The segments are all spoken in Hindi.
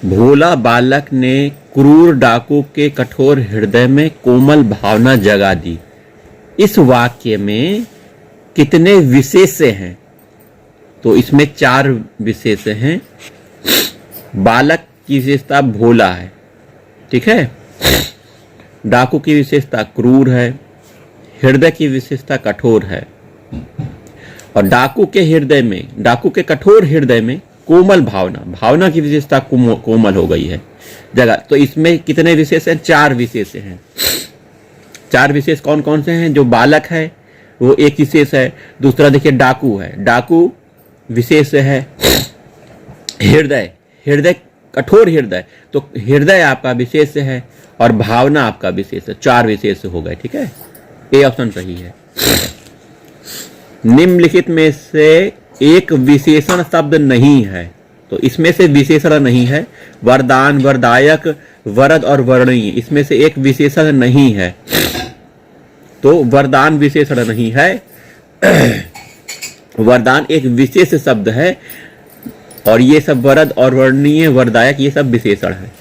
भोला बालक ने क्रूर डाकू के कठोर हृदय में कोमल भावना जगा दी। इस वाक्य में कितने विशेष्य हैं? तो इसमें 4 विशेष्य हैं। बालक की विशेषता भोला है, ठीक है। डाकू की विशेषता क्रूर है। हृदय की विशेषता कठोर है। और डाकू के कठोर हृदय में कोमल भावना की विशेषता कोमल हो गई है जगह। तो इसमें कितने विशेष हैं? 4 विशेष हैं। 4 विशेष कौन कौन से हैं? जो बालक है वो एक विशेष है। दूसरा देखिए डाकू है, डाकू विशेष है। हृदय कठोर हृदय, तो हृदय आपका विशेष है और भावना आपका विशेष है। 4 विशेष हो गए, ठीक है। ए ऑप्शन सही है। निम्नलिखित में से एक विशेषण शब्द नहीं है। तो इसमें से विशेषण नहीं है। वरदान, वरदायक, वरद और वर्णीय, इसमें से एक विशेषण नहीं है। तो वरदान विशेषण नहीं है। वरदान एक विशेष शब्द है और ये सब वरद और वर्णीय, वरदायक, ये सब विशेषण है।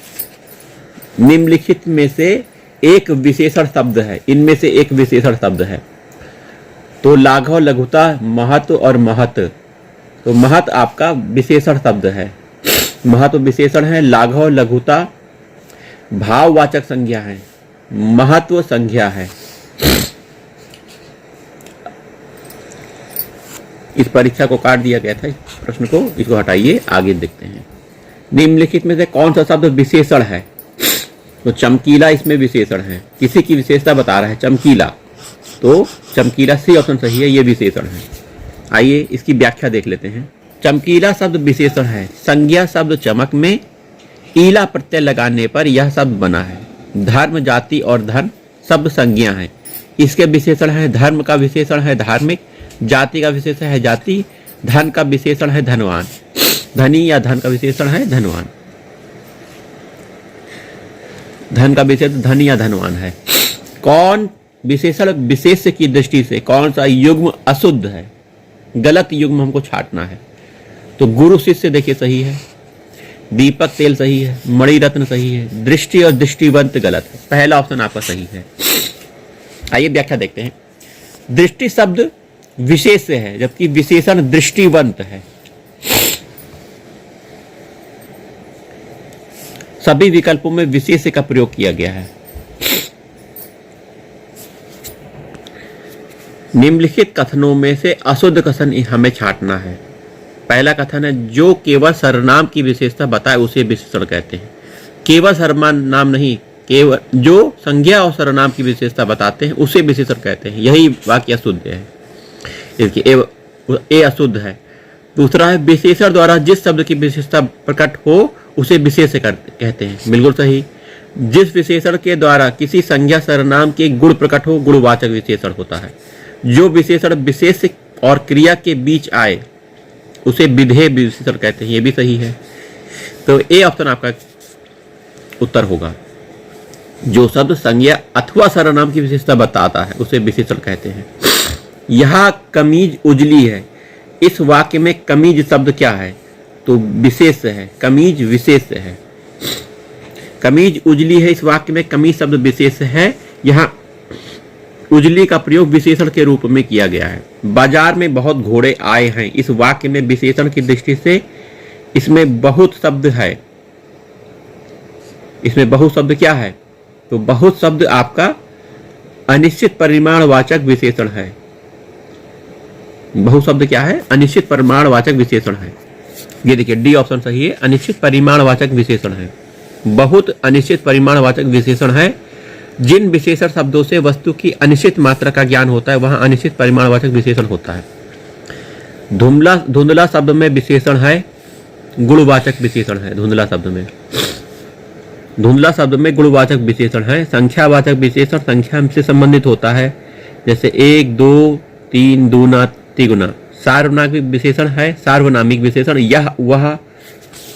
निम्नलिखित में से एक विशेषण शब्द है। इनमें से एक विशेषण शब्द है। तो लाघव, लघुता, महत्व और महत। तो महत आपका विशेषण शब्द है। महत्व विशेषण है। लाघव, लघुता भाववाचक संज्ञा है। महत्व संज्ञा है। इस परीक्षा को काट दिया गया था, इस प्रश्न को, इसको हटाइए, आगे देखते हैं। निम्नलिखित में से कौन सा शब्द विशेषण है? तो चमकीला इसमें विशेषण है। किसी की विशेषता बता रहा है, चमकीला, तो चमकीला सी ऑप्शन सही है, ये विशेषण है। आइए इसकी व्याख्या देख लेते हैं। चमकीला शब्द विशेषण है। संज्ञा शब्द चमक में ईला प्रत्यय लगाने पर यह शब्द बना है। धर्म, जाति और धन शब्द संज्ञा है। इसके विशेषण है। धर्म का विशेषण है धार्मिक, जाति का विशेषण है जाति, धन का विशेषण है धनवान, धनी या धन का विशेषण है धनवान, धन का विशेषण धनी या धनवान है। कौन विशेषण विशेष्य की दृष्टि से कौन सा युग्म अशुद्ध है? गलत युग्म हमको छांटना है। तो गुरु शिष्य देखिए सही है, दीपक तेल सही है, मणिरत्न सही है, दृष्टि और दृष्टिवंत गलत है। पहला ऑप्शन आपका सही है। आइए व्याख्या देखते हैं। दृष्टि शब्द विशेष्य है जबकि विशेषण दृष्टिवंत है। सभी विकल्पों में विशेष्य का प्रयोग किया गया है। निम्नलिखित कथनों में से अशुद्ध कथन हमें छांटना है। पहला कथन है, जो केवल सर्वनाम की विशेषता बताए उसे विशेषण कहते हैं। केवल सर्वनाम नहीं, केवल जो संज्ञा और सर्वनाम की विशेषता बताते हैं उसे विशेषण कहते हैं। यही वाक्य अशुद्ध है, इसकी ए अशुद्ध है। दूसरा है, विशेषण द्वारा जिस शब्द की विशेषता प्रकट हो उसे विशेष्य कहते हैं। बिल्कुल सही। जिस विशेषण के द्वारा किसी संज्ञा सर्वनाम के गुण प्रकट हो गुणवाचक विशेषण होता है। जो विशेषण विशेष और क्रिया के बीच आए उसे विधेय विशेषण कहते हैं। ये भी सही है। तो ए ऑप्शन आपका उत्तर होगा। जो शब्द संज्ञा अथवा सर्वनाम की विशेषता बताता है उसे विशेषण कहते हैं। यहाँ कमीज उजली है। इस वाक्य में कमीज शब्द क्या है? तो विशेष है। कमीज विशेष है। कमीज उजली है, इस वाक्य में कमीज शब्द विशेष है। यहाँ उजली का प्रयोग विशेषण के रूप में किया गया है। बाजार में बहुत घोड़े आए हैं, इस वाक्य में विशेषण की दृष्टि से इसमें बहुत शब्द है। इसमें बहुत शब्द क्या है? तो बहुत शब्द आपका अनिश्चित परिमाणवाचक विशेषण है। बहु शब्द क्या है? अनिश्चित परिमाणवाचक विशेषण है। ये देखिए डी ऑप्शन सही है, अनिश्चित परिमाणवाचक विशेषण है। बहुत अनिश्चित परिमाणवाचक विशेषण है। जिन विशेषण शब्दों से वस्तु की अनिश्चित मात्रा का ज्ञान होता है वहां अनिश्चित परिमाणवाचक विशेषण होता है। धुंधला शब्द में विशेषण है, गुणवाचक विशेषण है। धुंधला शब्द में गुणवाचक विशेषण है। संख्यावाचक विशेषण संख्या से संबंधित होता है, जैसे 1, 2, 3, दूना, तिगुना। सार्वनामिक विशेषण है, सार्वनामिक विशेषण यह वह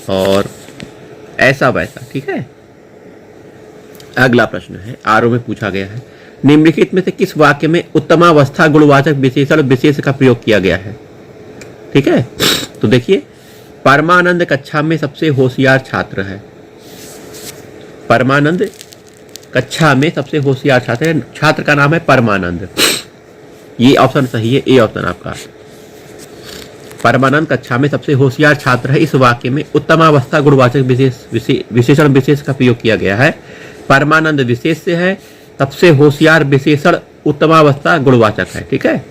और ऐसा वैसा। ठीक है। अगला प्रश्न है, आरओ में पूछा गया है, निम्नलिखित में से किस वाक्य में उत्तमावस्था गुणवाचक विशेषण विशेष का प्रयोग किया गया है? ठीक है। तो देखिए, परमानंद कक्षा में सबसे होशियार छात्र है। परमानंद कक्षा में सबसे होशियार छात्र है, छात्र का नाम है परमानंद। ये ऑप्शन सही है, ए ऑप्शन आपका। परमानंद कक्षा में सबसे होशियार छात्र है। इस वाक्य में उत्तमावस्था गुणवाचक विशेषण विशेष का प्रयोग किया गया है। परमानंद विशेष से है, सबसे होशियार विशेषण उत्तमावस्था गुणवाचक है। ठीक है,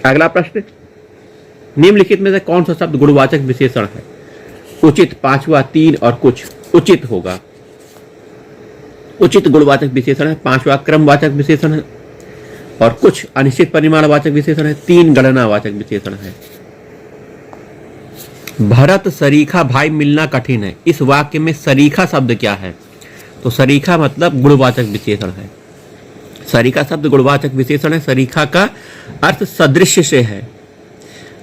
अगला प्रश्न, निम्नलिखित में से कौन सा शब्द गुणवाचक विशेषण है? उचित, पांचवा, तीन और कुछ। उचित होगा, उचित गुणवाचक विशेषण है। पांचवा क्रमवाचक विशेषण है और कुछ अनिश्चित परिमाणवाचक विशेषण है। तीन गणनावाचक विशेषण है। भरत सरीखा भाई मिलना कठिन है। इस वाक्य में सरीखा शब्द क्या है? तो सरीखा मतलब गुणवाचक विशेषण है। सरीखा शब्द गुणवाचक विशेषण है। सरीखा का अर्थ सदृश्य से है।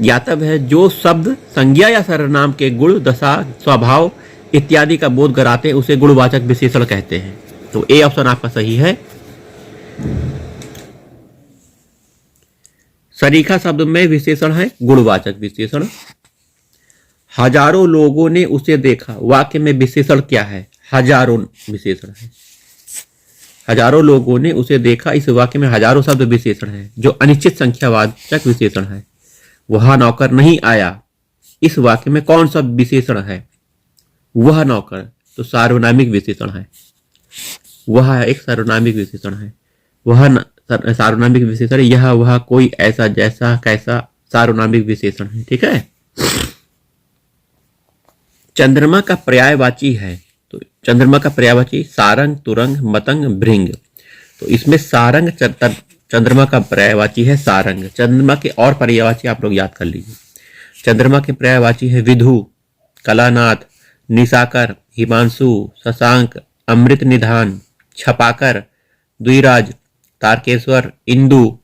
ज्ञातव्य है जो शब्द संज्ञा या सर्वनाम के गुण, दशा, स्वभाव इत्यादि का बोध कराते हैं उसे गुणवाचक विशेषण कहते हैं। तो ए ऑप्शन आपका सही है। सरीखा शब्द में विशेषण है गुणवाचक विशेषण। हजारों लोगों ने उसे देखा, वाक्य में विशेषण क्या है? हजारों विशेषण है। हजारों लोगों ने उसे देखा, इस वाक्य में हजारों शब्द विशेषण है जो अनिश्चित संख्यावाचक विशेषण है। वह नौकर नहीं आया, इस वाक्य में कौन सा विशेषण है? वह नौकर, तो सार्वनामिक विशेषण है। वह एक सार्वनामिक विशेषण है। वह सार्वनामिक विशेषण है। यह, वह, कोई, ऐसा, जैसा, कैसा सार्वनामिक विशेषण है। ठीक है, चंद्रमा का पर्यायवाची है। तो चंद्रमा का पर्यायवाची सारंग, तुरंग, मतंग, भृंग। तो इसमें सारंग चंद्रमा का पर्यायवाची है सारंग। चंद्रमा के और पर्यायवाची आप लोग याद कर लीजिए। चंद्रमा के पर्यायवाची है विधु, कलानाथ, निशाकर, हिमांशु, शशांक, अमृत निधान, छपाकर, द्विराज, तारकेश्वर, इंदु,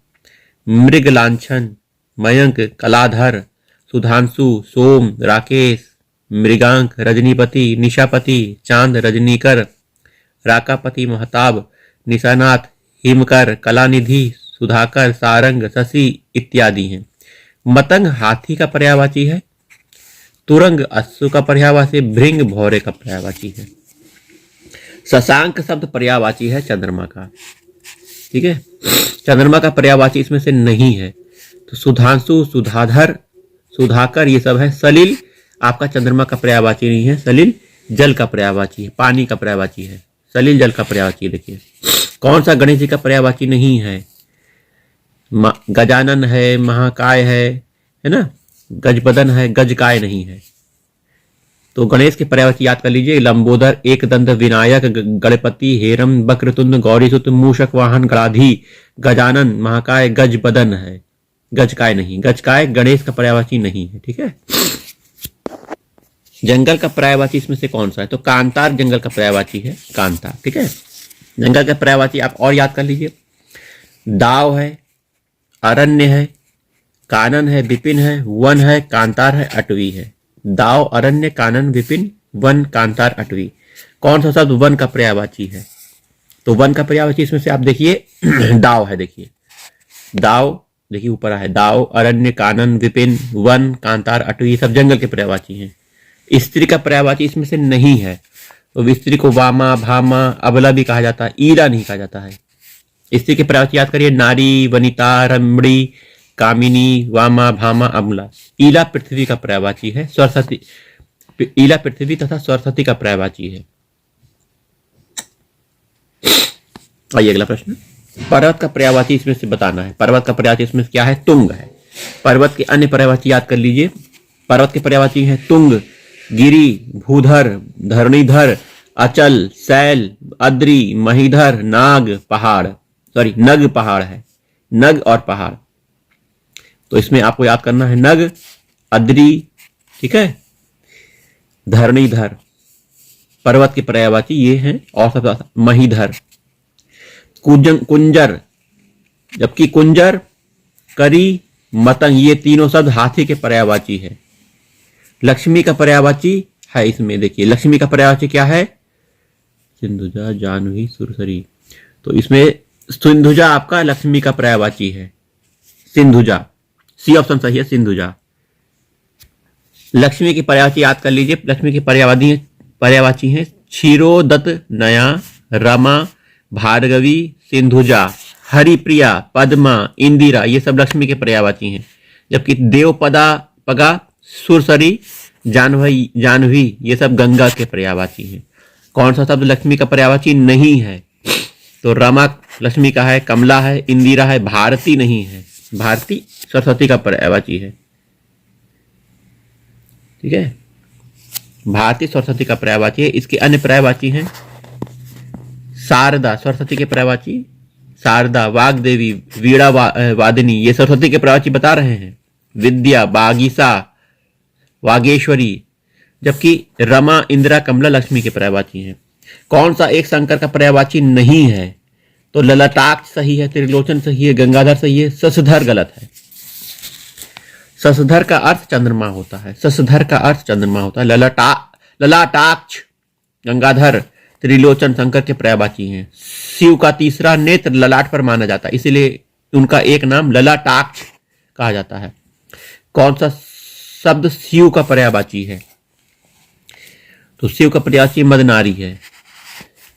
मृग लांछन, मयंक, कलाधर, सुधांशु, सोम, राकेश, मृगांक, रजनीपति, निशापति, चांद, रजनीकर, राकापति, महताब, निशानाथ, हिमकर, कलानिधि, सुधाकर, सारंग, शशि इत्यादि हैं। मतंग हाथी का पर्यायवाची है। तुरंग अश्व का पर्यायवाची, भृंग भौरे का पर्यायवाची है। शशांक शब्द पर्यायवाची है चंद्रमा का। ठीक है, चंद्रमा का पर्यायवाची इसमें से नहीं है। तो सुधांशु, सुधाधर, सुधाकर ये सब है। सलिल आपका चंद्रमा का पर्यायवाची नहीं है। सलिल जल का पर्यायवाची है, पानी का पर्यायवाची है। सलिल जल का पर्यायवाची। देखिए कौन सा गणेश जी का पर्यायवाची नहीं है? गजानन है, महाकाय है ना, गजबदन है, गजकाय नहीं है। तो गणेश के पर्यायवाची याद कर लीजिए। लंबोदर, एकदंत, विनायक, गणपति, हेरम, वक्रतुंड, गौरीसुत, मूषक वाहन, गणाधि, गजानन, महाकाय, गजबदन है, गजकाय नहीं। गजकाय गणेश का पर्यायवाची नहीं है। ठीक है, जंगल का पर्यायवाची इसमें से कौन सा है? तो कांतार जंगल का पर्यायवाची है, कांतार। ठीक है, जंगल का पर्यायवाची आप और याद कर लीजिए। दाव है, अरण्य है, कानन है, विपिन है, वन है, कांतार है, अटवी है। दाव, अरण्य, कानन, विपिन, वन, कांतार, अटवी। कौन सा शब्द वन का पर्यायवाची है? तो वन का पर्यायवाची इसमें से आप देखिए दाव है। देखिए दाव, देखिए ऊपर है दाव, अरण्य, कानन, विपिन, वन, कांतार, अटवी सब जंगल के पर्यायवाची हैं। स्त्री का पर्यायवाची इसमें से नहीं है। तो स्त्री को वामा, भामा, अबला भी कहा जाता है, ईरा नहीं कहा जाता है। स्त्री के पर्यायवाची याद करिए। नारी, वनिता, रमणी, कामिनी, वामा, भामा, अबला। ईला पृथ्वी का पर्यायवाची है। सरस्वती, ईला पृथ्वी तथा सरस्वती का पर्यायवाची है। आइए अगला प्रश्न, पर्वत का पर्यायवाची इसमें से बताना है। पर्वत का पर्यायवाची इसमें क्या है? तुंग है। पर्वत के अन्य पर्यायवाची याद कर लीजिए। पर्वत के पर्यायवाची है तुंग, गिरी, भूधर, धरणीधर, अचल, शैल, अद्री, महीधर, नाग, पहाड़। सॉरी, नग पहाड़ है, नग और पहाड़। तो इसमें आपको याद करना है नग, अद्री, ठीक है, धरणीधर। पर्वत के पर्यायवाची ये हैं। और सब महीधर, कुंजर, जबकि कुंजर, करी, मतंग ये तीनों शब्द हाथी के पर्यायवाची है। लक्ष्मी का पर्यायवाची है इसमें। देखिए लक्ष्मी का पर्यायवाची क्या है? सिंधुजा, जानवी, सुरसरी। तो इसमें सिंधुजा आपका लक्ष्मी का पर्यायवाची है। सिंधुजा, सी ऑप्शन सही है, सिंधुजा। लक्ष्मी की पर्यायवाची याद कर लीजिए। लक्ष्मी की पर्यायवाची है पर्यायवाची हैं क्षीरोदत, नया, रमा, भार्गवी, सिंधुजा, हरिप्रिया, पद्मा, इंदिरा, ये सब लक्ष्मी के पर्यायवाची हैं। जबकि देवपदा, पगा, सुरसरी, जानवी, जानवी, ये सब गंगा के पर्यायवाची हैं। कौन सा शब्द लक्ष्मी का पर्यायवाची नहीं है? तो रमा लक्ष्मी का है, कमला है, इंदिरा है, भारती नहीं है। भारती सरस्वती का पर्यायवाची है। ठीक है, भारती सरस्वती का पर्यायवाची है। इसके अन्य पर्यायवाची हैं शारदा, सरस्वती के पर्यायवाची शारदा, वाग्देवी, वीणा वादिनी, ये सरस्वती के पर्यायवाची बता रहे हैं। विद्या, बागीसा, वागेश्वरी, जबकि रमा, इंदिरा, कमला लक्ष्मी के पर्यायवाची हैं। कौन सा एक शंकर का पर्यायवाची नहीं है? तो ललाटाक्ष सही है, त्रिलोचन सही है, गंगाधर सही है, शशधर गलत है। शशधर का अर्थ चंद्रमा होता है। शशधर का अर्थ चंद्रमा होता है। ललाटाक्ष, गंगाधर, त्रिलोचन शंकर के पर्यायवाची हैं। शिव का तीसरा नेत्र ललाट पर माना जाता है, इसीलिए उनका एक नाम ललाटाक्ष कहा जाता है। कौन सा शब्द शिव का पर्यायवाची है? तो शिव का पर्यायवाची मदनारी है।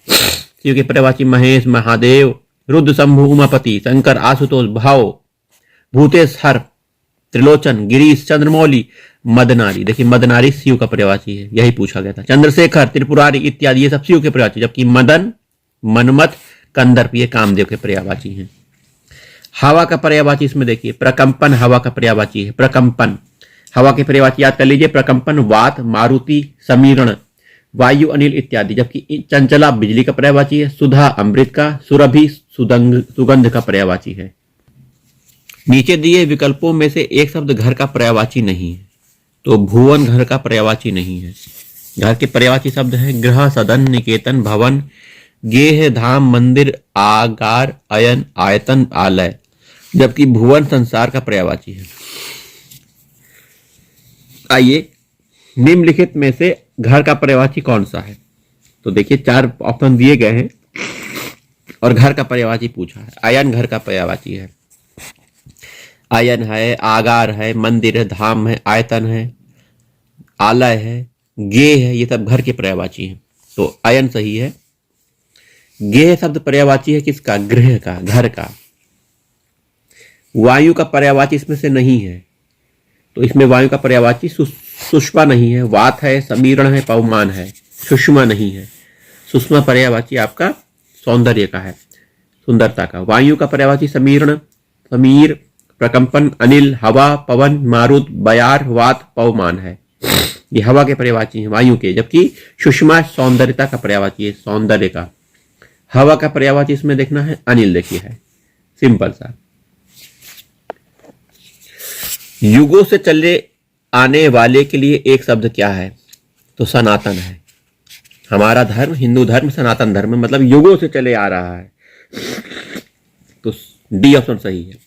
शिव के पर्यायवाची महेश, महादेव, रुद्र, शंभु, उमापति, शंकर, आशुतोष, भाव, भूतेश, हर, त्रिलोचन, गिरीश, चंद्रमौली, मदनारी। देखिए मदनारी शिव का पर्यायवाची है, यही पूछा गया था। चंद्रशेखर, त्रिपुरारी इत्यादि ये सब शिव के पर्यायवाची, जबकि मदन, मनमथ, कंदर्प ये कामदेव के पर्यायवाची हैं। हवा का पर्यायवाची इसमें देखिए प्रकंपन हवा का पर्यायवाची है। प्रकंपन हवा के पर्यायवाची याद कर लीजिए। प्रकंपन वात, मारुति, समीरण, वायु, अनिल इत्यादि। जबकि चंचला बिजली का पर्यायवाची है। सुधा अमृत का, सुरभि सुगंध का पर्यायवाची है। नीचे दिए विकल्पों में से एक शब्द घर का पर्यायवाची नहीं है। तो भुवन घर का पर्यायवाची नहीं है। घर के पर्यायवाची शब्द हैं गृह, सदन, निकेतन, भवन, गेह, धाम, मंदिर, आगार, अयन, आयतन, आलय। जबकि भुवन संसार का पर्यायवाची है। आइए निम्नलिखित में से घर का पर्यायवाची कौन सा है? तो देखिए 4 ऑप्शन दिए गए हैं और घर का पर्यायवाची पूछा है। अयन घर का पर्यायवाची है। अयन है, आगार है, मंदिर है, धाम है, आयतन है, आलय है, गेह है, ये सब घर के पर्यायवाची हैं। तो अयन सही है। गेह शब्द पर्यायवाची है किसका? गृह का, घर का। वायु का पर्यायवाची इसमें से नहीं है, तो इसमें वायु का पर्यायवाची सुषमा नहीं है। वात है, समीरण है, पवमान है, सुषमा नहीं है। सुषमा पर्यायवाची आपका सौंदर्य का है, सुंदरता का। वायु का पर्यायवाची समीरण, समीर, प्रकंपन, अनिल, हवा, पवन, मारुत, बयार, वात, पवमान है। ये हवा के पर्यायवाची हैं वायु के। जबकि सुषमा सौंदर्यता का पर्यायवाची है, सौंदर्य का। हवा का पर्यायवाची इसमें देखना है अनिल, देखिए है सिंपल सा। युगों से चले आने वाले के लिए एक शब्द क्या है? तो सनातन है। हमारा धर्म हिंदू धर्म सनातन धर्म मतलब युगों से चले आ रहा है, तो डी ऑप्शन सही है।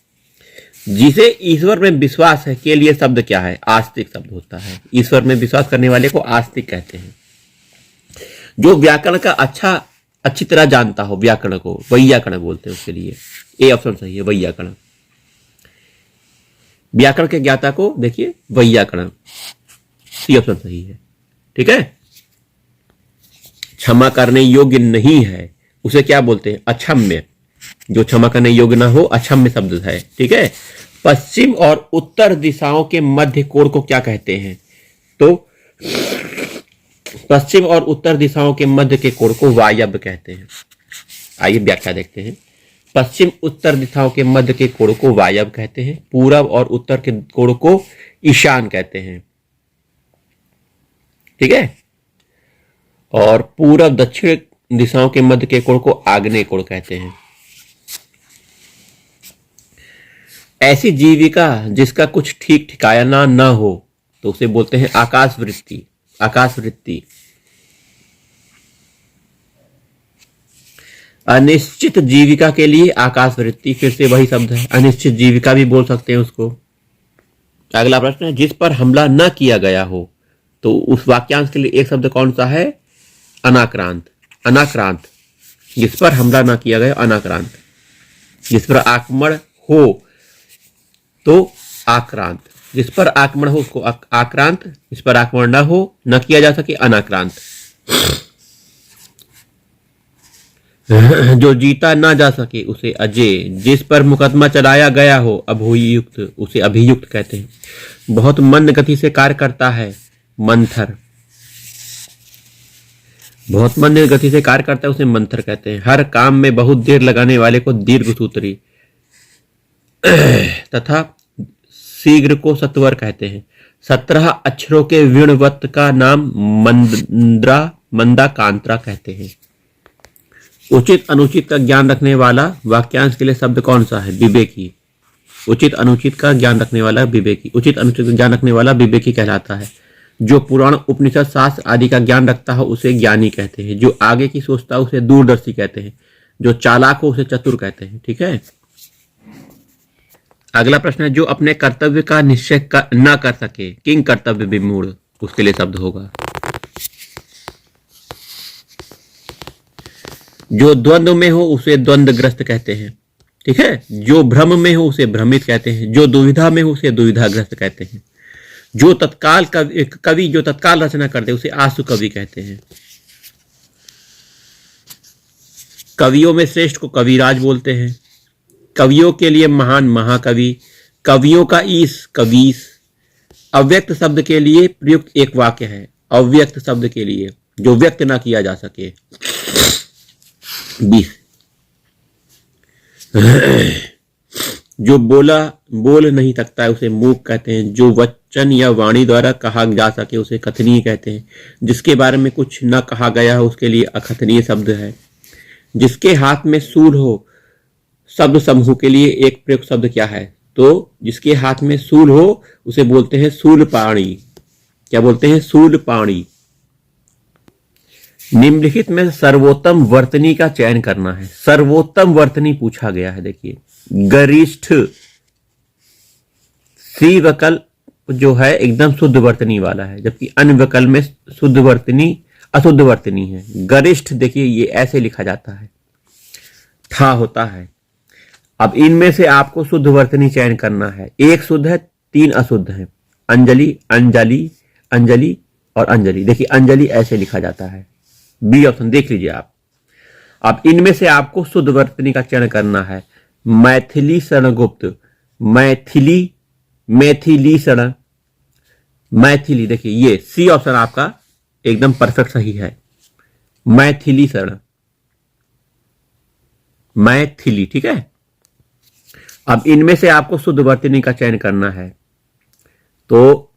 जिसे ईश्वर में विश्वास है के लिए शब्द क्या है? आस्तिक शब्द होता है। ईश्वर में विश्वास करने वाले को आस्तिक कहते हैं। जो व्याकरण का अच्छी तरह जानता हो, व्याकरण को वैयाकरण बोलते हैं, उसके लिए ए ऑप्शन सही है, वैयाकरण। व्याकरण के ज्ञाता को देखिए वैयाकरण, सी ऑप्शन सही है। ठीक है। क्षमा करने योग्य नहीं है उसे क्या बोलते हैं? अक्षम्य। जो क्षमा करने योग्य ना हो अक्षम्य शब्द है। ठीक है। पश्चिम और उत्तर दिशाओं के मध्य कोण को क्या कहते हैं? तो पश्चिम और उत्तर दिशाओं के मध्य के कोण को वायव्य कहते हैं। आइए व्याख्या देखते हैं। पश्चिम उत्तर दिशाओं के मध्य के कोण को वायव्य कहते हैं। पूरब और उत्तर के कोण को ईशान कहते हैं। ठीक है। और पूरब दक्षिण दिशाओं के मध्य के कोण को आग्नेय कोण कहते हैं। ऐसी जीविका जिसका कुछ ठीक ठिकाना ना हो तो उसे बोलते हैं आकाश वृत्ति। आकाश वृत्ति। अनिश्चित जीविका के लिए आकाश वृत्ति, फिर से वही शब्द है, अनिश्चित जीविका भी बोल सकते हैं उसको। अगला प्रश्न है जिस पर हमला न किया गया हो, तो उस वाक्यांश के लिए एक शब्द कौन सा है? अनाक्रांत। अनाक्रांत, जिस पर हमला न किया गया, अनाक्रांत। जिस पर आक्रमण हो तो आक्रांत, जिस पर आक्रमण हो उसको आक्रांत, जिस पर आक्रमण न हो, न किया जा सके, अनाक्रांत। जो जीता ना जा सके उसे अजेय, जिस पर मुकदमा चलाया गया हो अभियुक्त उसे अभियुक्त कहते हैं। बहुत मंद गति से कार्य करता है मंथर, बहुत मंद गति से कार्य करता है उसे मंथर कहते हैं। हर काम में बहुत देर लगाने वाले को दीर्घसूत्री तथा शीघ्र को सत्वर कहते हैं। 17 अक्षरों के विणवत का नाम मंदा कांत्रा कहते हैं। उचित अनुचित का ज्ञान रखने वाला वाक्यांश के लिए शब्द कौन सा है? विवेकी। उचित अनुचित का ज्ञान रखने वाला विवेकी, उचित अनुचित का ज्ञान रखने वाला विवेकी कहलाता है। जो पुराण उपनिषद शास्त्र आदि का ज्ञान रखता है उसे ज्ञानी कहते हैं। जो आगे की सोचता है उसे दूरदर्शी कहते हैं। जो चालाक हो उसे चतुर कहते हैं। ठीक है। अगला प्रश्न है, जो अपने कर्तव्य का निश्चय न कर सके, किंग कर्तव्य विमूढ़, उसके लिए शब्द होगा। जो द्वंद्व में हो उसे द्वंद्वग्रस्त कहते हैं। ठीक है। जो भ्रम में हो उसे भ्रमित कहते हैं। जो दुविधा में हो उसे दुविधाग्रस्त कहते हैं। जो तत्काल कवि जो तत्काल रचना करते उसे आशु कवि कहते हैं। कवियों में श्रेष्ठ को कविराज बोलते हैं। कवियों के लिए महान महाकवि, कवियों का ईश कवीस। अव्यक्त शब्द के लिए प्रयुक्त एक वाक्य है। अव्यक्त शब्द के लिए जो व्यक्त ना किया जा सके 20। जो बोल नहीं सकता है उसे मूक कहते हैं। जो वचन या वाणी द्वारा कहा जा सके उसे कथनीय कहते हैं। जिसके बारे में कुछ न कहा गया हो उसके लिए अकथनीय शब्द है। जिसके हाथ में सूल हो, शब्द समूह के लिए एक प्रयुक्त शब्द क्या है? तो जिसके हाथ में सूल हो उसे बोलते हैं शूलपाणी। क्या बोलते हैं? शूलपाणी। निम्नलिखित में सर्वोत्तम वर्तनी का चयन करना है। सर्वोत्तम वर्तनी पूछा गया है। देखिए, गरिष्ठ सी विकल्प जो है एकदम शुद्ध वर्तनी वाला है, जबकि अन्य विकल्प में शुद्ध वर्तनी अशुद्ध वर्तनी है। गरिष्ठ देखिए ये ऐसे लिखा जाता है, ठा होता है। अब इनमें से आपको शुद्ध वर्तनी चयन करना है। एक शुद्ध है, 3 अशुद्ध है। अंजलि, अंजलि, अंजलि और अंजलि। देखिए अंजलि ऐसे लिखा जाता है। बी ऑप्शन देख लीजिए आप। अब इनमें से आपको शुद्ध वर्तनी का चयन करना है। मैथिली शरणगुप्त, मैथिली, मैथिली शरण, मैथिली। देखिए ये सी ऑप्शन आपका एकदम परफेक्ट सही है। मैथिली शरण, मैथिली। ठीक है। अब इनमें से आपको शुद्ध वर्तनी का चयन करना है। तो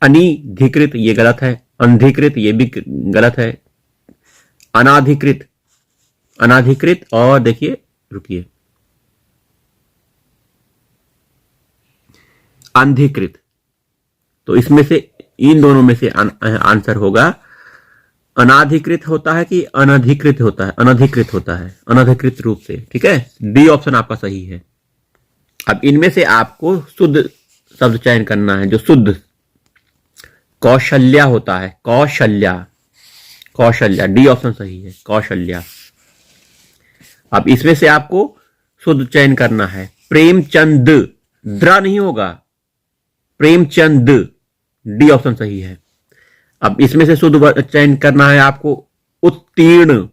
अनधिकृत ये गलत है, अनधिकृत ये भी गलत है, अनाधिकृत, अनाधिकृत और देखिए रुकिए अनधिकृत। तो इसमें से इन दोनों में से आंसर होगा अनाधिकृत होता है कि अनधिकृत होता है? अनधिकृत होता है, अनधिकृत रूप से। ठीक है। डी ऑप्शन आपका सही है। अब इनमें से आपको शुद्ध शब्द चयन करना है। जो शुद्ध कौशल्या होता है, कौशल्या, कौशल्या। डी ऑप्शन सही है, कौशल्या। अब इसमें से आपको शुद्ध चयन करना है। प्रेमचंद, द्रा नहीं होगा, प्रेमचंद। डी ऑप्शन सही है। अब इसमें से शुद्ध चयन करना है आपको। उत्तीर्ण,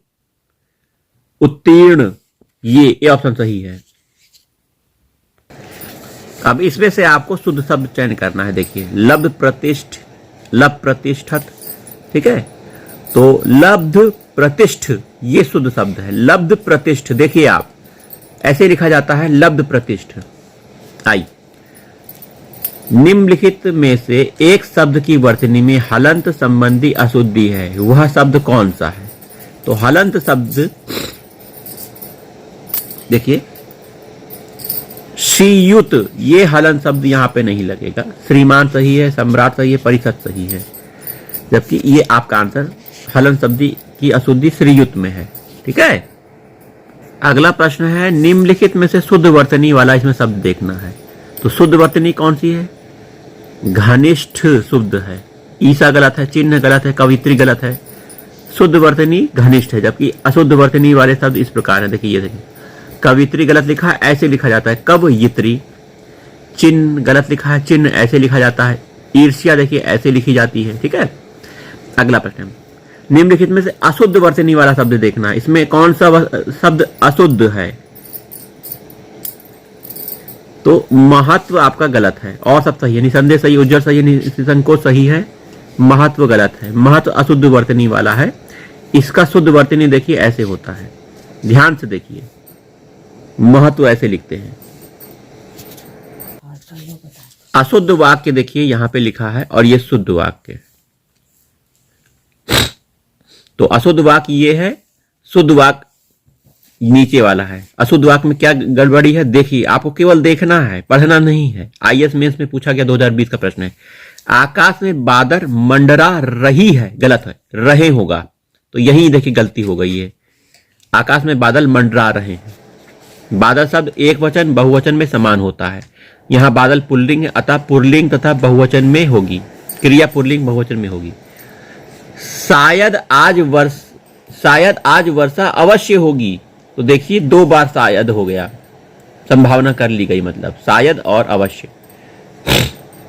उत्तीर्ण ये ऑप्शन सही है। अब इसमें से आपको शुद्ध शब्द चयन करना है। देखिए लब्ध प्रतिष्ठ, लब्ध प्रतिष्ठत। ठीक है। तो लब्ध प्रतिष्ठ ये शुद्ध शब्द है। लब्ध प्रतिष्ठ देखिए आप ऐसे लिखा जाता है, लब्ध प्रतिष्ठ। आई निम्नलिखित में से एक शब्द की वर्तनी में हलंत संबंधी अशुद्धि है, वह शब्द कौन सा है? तो हलंत शब्द देखिए श्रीयुत, ये हलंत शब्द यहां पे नहीं लगेगा। श्रीमान सही है, सम्राट सही है, परिषद सही है, जबकि ये आपका आंसर हलंत शब्द की अशुद्धि श्रीयुत में है। ठीक है। अगला प्रश्न है, निम्नलिखित में से शुद्ध वर्तनी वाला इसमें शब्द देखना है। तो शुद्ध वर्तनी कौन सी है? घनिष्ठ शुद्ध है। ईसा गलत है, चिन्ह गलत है, कवित्री गलत है। शुद्ध वर्तनी घनिष्ठ है, जबकि अशुद्ध वर्तनी वाले शब्द इस प्रकार है। देखिए ये देखिए, कवित्री गलत लिखा है, ऐसे लिखा जाता है कवयित्री। चिन्ह गलत लिखा है, चिन्ह ऐसे लिखा जाता है। ईर्ष्या देखिए ऐसे लिखी जाती है। ठीक है। अगला प्रश्न, निम्नलिखित में से अशुद्ध वर्तनी वाला शब्द देखना, इसमें कौन सा शब्द अशुद्ध है? तो महत्व आपका गलत है और सब सही है। निसंदेह सही, उज्जवल सही है, निसंकोच सही है, महत्व गलत है। महत्व अशुद्ध वर्तनी वाला है। इसका शुद्ध वर्तनी देखिए ऐसे होता है, ध्यान से देखिए, महत्व ऐसे लिखते हैं। अशुद्ध वाक्य देखिए यहां पे लिखा है और ये शुद्ध वाक्य। तो अशुद्ध वाक्य ये है, शुद्ध वाक्य नीचे वाला है। अशुद्ध वाक्य में क्या गड़बड़ी है देखिए, आपको केवल देखना है, पढ़ना नहीं है। आईएएस मेंस में पूछा गया 2020 का प्रश्न है। आकाश में बादल मंडरा रही है, गलत है, रहे होगा। तो यही देखिए गलती हो गई है। आकाश में बादल मंडरा रहे हैं। बादल शब्द एक वचन बहुवचन में समान होता है। यहां बादल पुल्लिंग है, अतः पुल्लिंग तथा बहुवचन में होगी, क्रिया पुल्लिंग बहुवचन में होगी। शायद आज वर्षा अवश्य होगी। तो देखिए 2 बार शायद हो गया, संभावना कर ली गई, मतलब शायद और अवश्य।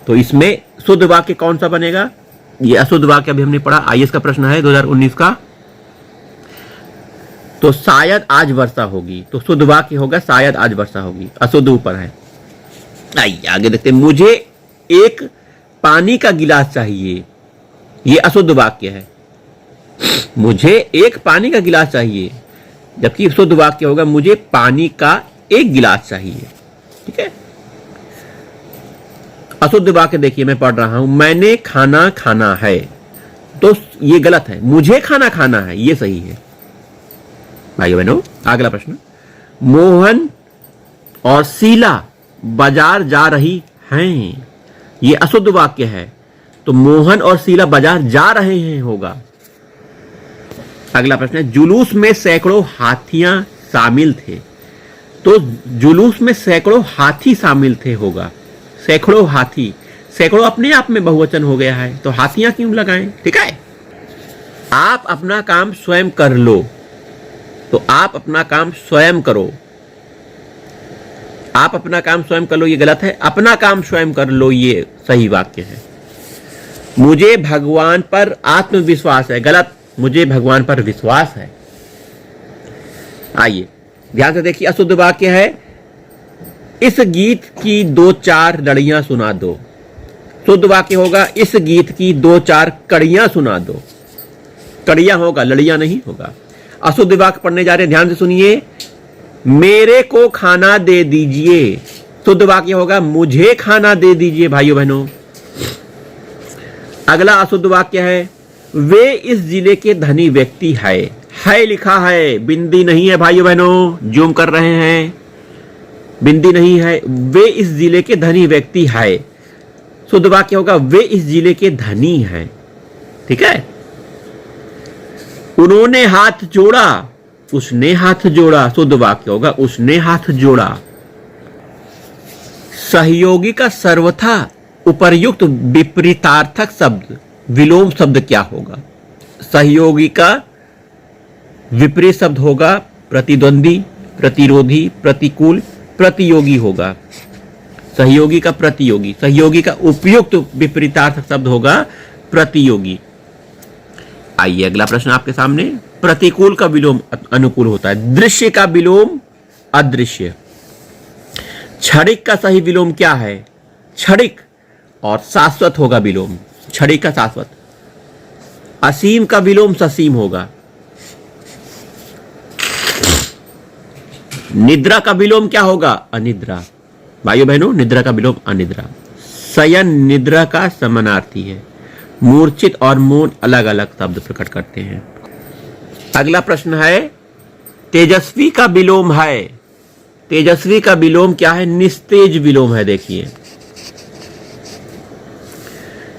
तो इसमें शुद्ध वाक्य कौन सा बनेगा? ये अशुद्ध वाक्य अभी हमने पढ़ा, आईएएस का प्रश्न है 2019 का। तो शायद आज वर्षा होगी, तो शुद्ध वाक्य होगा शायद आज वर्षा होगी। अशुद्ध ऊपर है। आइए आगे देखते हैं। मुझे एक पानी का गिलास चाहिए, ये अशुद्ध वाक्य है। मुझे एक पानी का गिलास चाहिए, जबकि शुद्ध वाक्य होगा मुझे पानी का एक गिलास चाहिए। ठीक है। अशुद्ध वाक्य देखिए मैं पढ़ रहा हूं, मैंने खाना खाना है, तो ये गलत है। मुझे खाना खाना है ये सही है। भाइयों बहनों, अगला प्रश्न, मोहन और शीला बाजार जा रही हैं, ये अशुद्ध वाक्य है। तो मोहन और शीला बाजार जा रहे हैं होगा। अगला प्रश्न है, जुलूस में सैकड़ों हाथियां शामिल थे, तो जुलूस में सैकड़ों हाथी शामिल थे होगा। सैकड़ों हाथी, सैकड़ों अपने आप में बहुवचन हो गया है, तो हाथियां क्यों लगाएं? ठीक है। आप अपना काम स्वयं कर लो, तो आप अपना काम स्वयं करो। आप अपना काम स्वयं कर लो ये गलत है, अपना काम स्वयं कर लो ये सही वाक्य है। मुझे भगवान पर आत्मविश्वास है, गलत, मुझे भगवान पर विश्वास है। आइए ध्यान से देखिए, अशुद्ध वाक्य है, इस गीत की 2-4 लड़ियां सुना दो। शुद्ध वाक्य होगा इस गीत की 2-4 कड़ियां सुना दो। कड़ियां होगा, लड़ियां नहीं होगा। अशुद्ध वाक्य पढ़ने जा रहे हैं, ध्यान से सुनिए। मेरे को खाना दे दीजिए, शुद्ध वाक्य होगा मुझे खाना दे दीजिए। भाइयों बहनों, अगला अशुद्ध वाक्य है, वे इस जिले के धनी व्यक्ति है लिखा है, बिंदी नहीं है। भाइयों बहनों, जूम कर रहे हैं, बिंदी नहीं है। वे इस जिले के धनी व्यक्ति है, शुद्ध वाक्य होगा वे इस जिले के धनी हैं। ठीक है। उन्होंने हाथ जोड़ा, उसने हाथ जोड़ा, शुद्ध वाक्य होगा उसने हाथ जोड़ा। सहयोगी का सर्वथा उपर्युक्त विपरीतार्थक शब्द विलोम शब्द क्या होगा? सहयोगी का विपरीत शब्द होगा प्रतिद्वंदी, प्रतिरोधी, प्रतिकूल, प्रतियोगी होगा। सहयोगी का प्रतियोगी, सहयोगी का उपयुक्त विपरीतार्थक शब्द होगा प्रतियोगी। आइए अगला प्रश्न आपके सामने, प्रतिकूल का विलोम अनुकूल होता है। दृश्य का विलोम अदृश्य। क्षणिक का सही विलोम क्या है? क्षणिक। और शाश्वत होगा विलोम, क्षणिक का शाश्वत। असीम का विलोम ससीम होगा। निद्रा का विलोम क्या होगा? अनिद्रा। भाइयों बहनों, निद्रा का विलोम अनिद्रा। शयन निद्रा का समानार्थी है। मूर्छित और मौन अलग अलग शब्द प्रकट करते हैं। अगला प्रश्न है, तेजस्वी का विलोम है। तेजस्वी का विलोम क्या है? निस्तेज विलोम है। देखिए,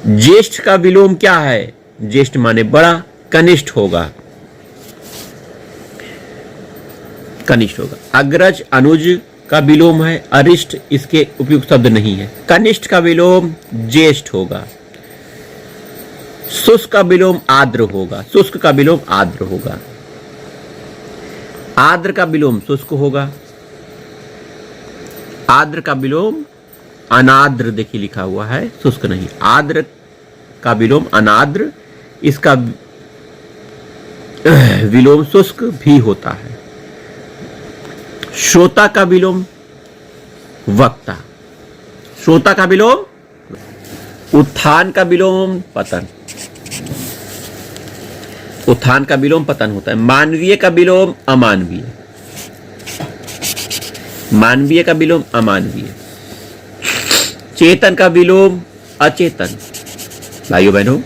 ज्येष्ठ का विलोम क्या है? ज्येष्ठ माने बड़ा, कनिष्ठ होगा, कनिष्ठ होगा। अग्रज अनुज का विलोम है अरिष्ट, इसके उपयुक्त शब्द नहीं है। कनिष्ठ का विलोम ज्येष्ठ होगा। शुष्क का विलोम आर्द्र होगा, शुष्क का विलोम आर्द्र होगा। आर्द्र का विलोम शुष्क होगा। आर्द्र का विलोम अनाद्र, देखिए लिखा हुआ है, शुष्क नहीं। आर्द्र का विलोम अनाद्र, इसका विलोम शुष्क भी होता है। श्रोता का विलोम वक्ता, श्रोता का विलोम उत्थान का विलोम पतन, उत्थान का विलोम पतन होता है। मानवीय का विलोम अमानवीय, मानवीय का विलोम अमानवीय। चेतन का विलोम अचेतन। भाइयों बहनों,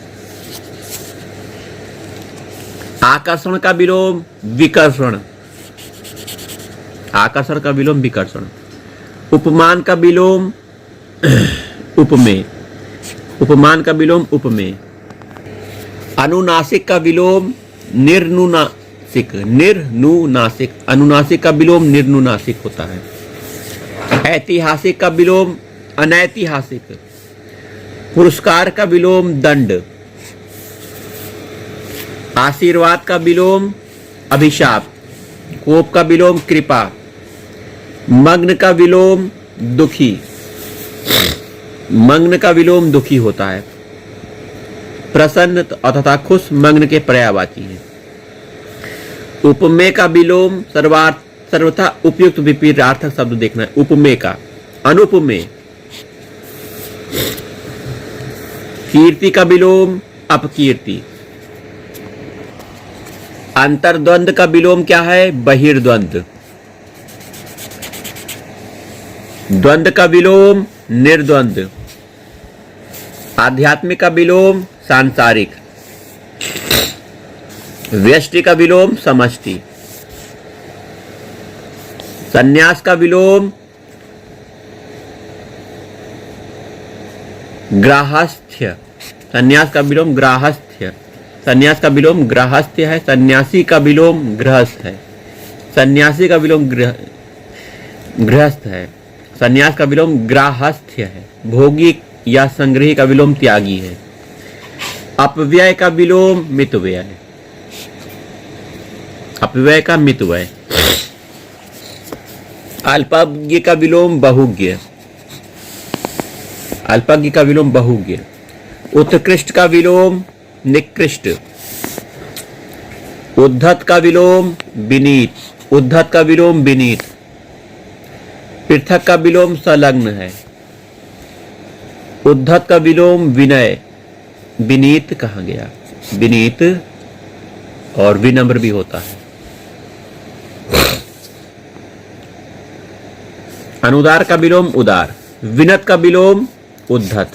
आकर्षण का विलोम विकर्षण, आकर्षण का विलोम विकर्षण। उपमान का विलोम उपमेय, उपमान का विलोम उपमेय। अनुनासिक का विलोम निर्नुनासिक, निर्नुनासिक। अनुनासिक का विलोम निर्नुनासिक होता है। ऐतिहासिक का विलोम अनैतिहासिक। पुरस्कार का विलोम दंड। आशीर्वाद का विलोम अभिशाप। कोप का विलोम कृपा। मग्न का विलोम दुखी, मग्न का विलोम दुखी होता है। प्रसन्न तथा खुश मग्न के पर्यायवाची है। उपमेय का विलोम सर्वथा उपयुक्त विपरीतार्थक शब्द देखना है। उपमेय का अनुपमेय। कीर्ति का विलोम अपकीर्ति। अंतर्द्वंद का विलोम क्या है? बहिर्द्वंद। द्वंद का विलोम निर्द्वंद। आध्यात्मिक का विलोम सांसारिक। व्यष्टि का विलोम समष्टि। संन्यास का विलोम ग्राहस्थ्य। संन्यास का विलोम ग्राहस्थ्य। संन्यास का विलोम ग्राहस्थ्य है। सन्यासी का विलोम गृहस्थ है। सन्यासी का विलोम गृहस्थ है। सन्यास का विलोम ग्राहस्थ्य है। भोगी या संग्रही का विलोम त्यागी है। अपव्यय का विलोम मितव्यय है। अपव्यय का मितव्यय। अल्पज्ञ का विलोम बहुज्ञ। अल्पज्ञ का विलोम बहुज्ञ। उत्कृष्ट का विलोम निकृष्ट। उद्धत का विलोम विनीत। उद्धत का विलोम विनीत। पृथक का विलोम संलग्न है। उद्धत का विलोम विनय। विनीत कहा गया, विनीत और विनम्र भी होता है। अनुदार का विलोम उदार। विनत का विलोम उद्धत।